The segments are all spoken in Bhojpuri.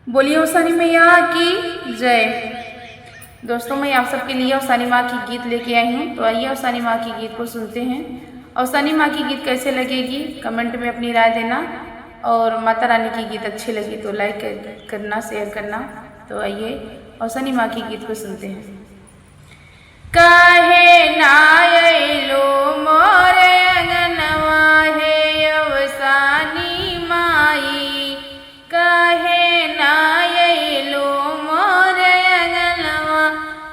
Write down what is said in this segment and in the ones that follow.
बोलिए उसानी मैया की जय। दोस्तों, मैं आप सबके लिए उसानी माँ की गीत लेके आई हूँ। तो आइए उसानी माँ की गीत को सुनते हैं। उसानी माँ की गीत कैसे लगेगी कमेंट में अपनी राय देना, और माता रानी की गीत अच्छी लगी तो लाइक करना, शेयर करना। तो आइए उसानी माँ की गीत को सुनते हैं। काहे ना अइलो मोरे अंगनवा हे उसानी माई, काहे ना अइलो मोरे अंगनवा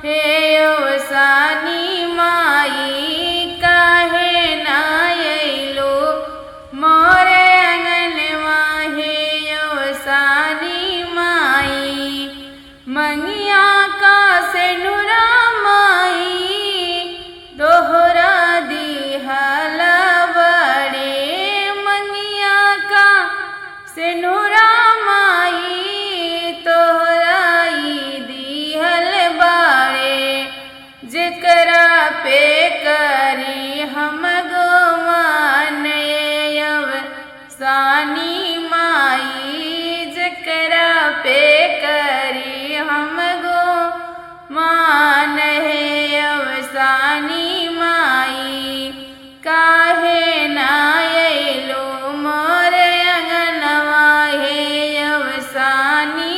हे उसानी माई, काहे ना अइलो मोरे अंगनवा हे उसानी माई। मंगिया का सेनुरा दोहरा दिहल बड़े, मंगिया का सेनुरा माई तोहराई दिहल बड़े। जेकरा पे करी हम गोमान सानी माई, जेकरा पे करी हम मान हे अवसानी माई। काहे ना अइलो मोरे अंगनवा हे अवसानी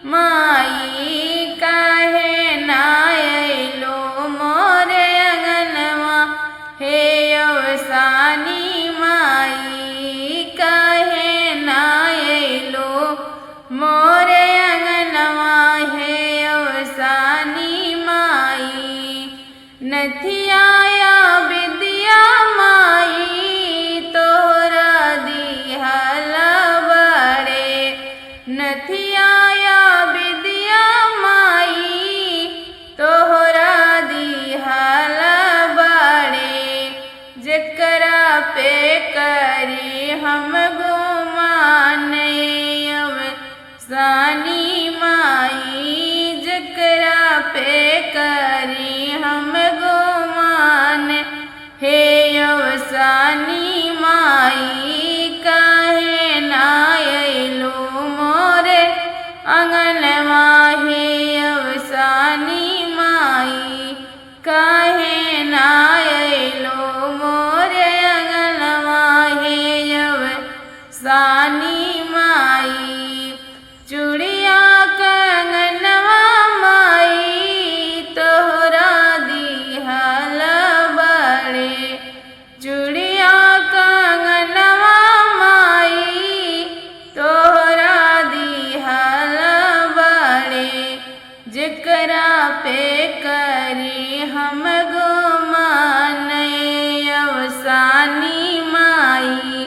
माई, काहे ना अइलो मोरे अंगनवा हे अवसानी माई, काहे ना अइलो मोरे अंगनवा हे अवसानी माई। नथियाया विद्या माई तोहरा दिहल बड़े, नथियाया विद्या माई तोहरा दिहल बड़े। जेकरा पे करी हम गुमान अवसानी माई, जेकरा पे करी हम गुमान हे अवसानी माई। काहे ना अइलो मोरे अंगनवा हे अवसानी माई, काहे ना अइलो मोरे अंगनवा हे अवसानी माई। चूड़िया कंगनवा माई तोहरा दिहल बड़े, चूड़िया कंगनवा माई तोहरा दिहल बड़े। जेकरा पे करी हम गुमान अवसानी माई,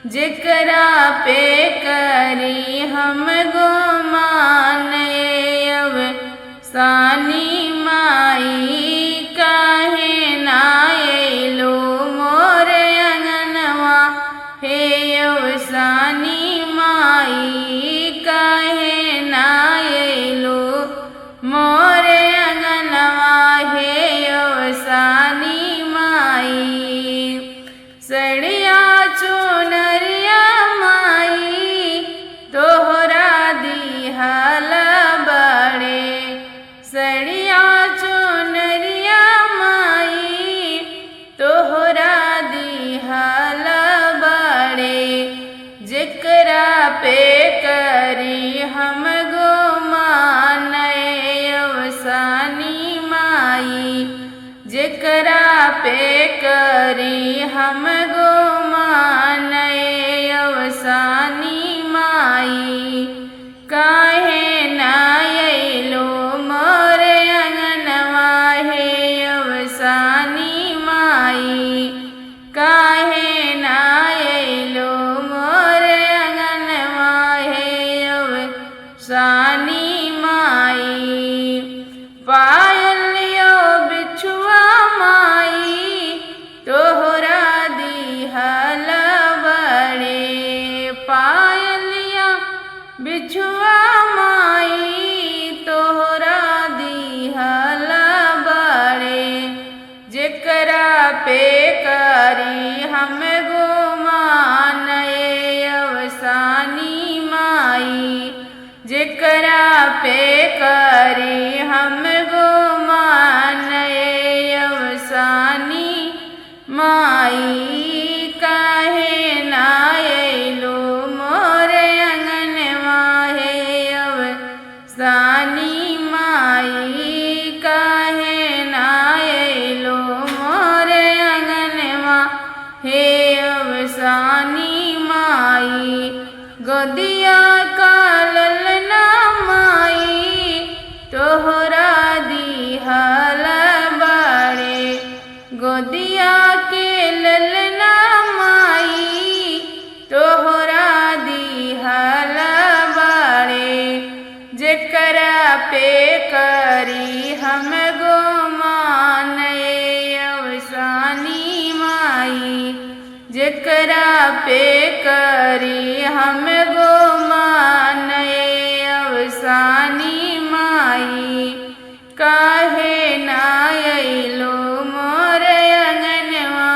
जेकरा पे करी हम गुमान अवसानी माई। काहे ना अइलो मोरे अंगनवा हे अवसानी माई, काहे ना अइलो मोरे अंगनवा हे अवसानी माई। सड़िया चुनरिया माई तोहरा दिहल बड़े, सड़िया चुनरिया माई तोहरा दिहल बड़े। जेकरा पे करी हम गुमान अवसानी माई, जेकरा पे करी हम गुमान अवसानी माई। काहे ना अइलो मोरे अंगनवा हे अवसानी माई, काहे ना अइलो मोरे अंगनवा हे अवसानी माई। पायलियो बिछुआ माई तोहरा दिहल बड़े, पायलिया बिछुआ माई तोहरा दिहल बड़े। जेकरा पे करी हम गुमान अवसानी माई, जेकरा पे करी हम गुमान अवसानी माई काहे ना अइलो मोरे अंगनवा हे अवसानी माई काहे ना अइलो मोरे अंगनवा हे अवसानी माई गोदिया का ललना माई तोहरा दिहल बाड़े गोदिया के ललना माई तोहरा दिहल बाड़े जेकरा पे करी हम गुमान अवसानी माई जेकरा पे करी हम गुमान अवसानी माई काहे ना अइलो मोरे अंगनवा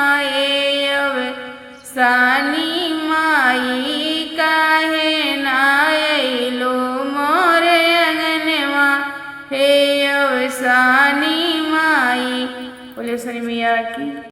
अवसानी माई काहे ना अइलो मोरे अंगनवा हे अवसानी माई। बोले सनी मैया की।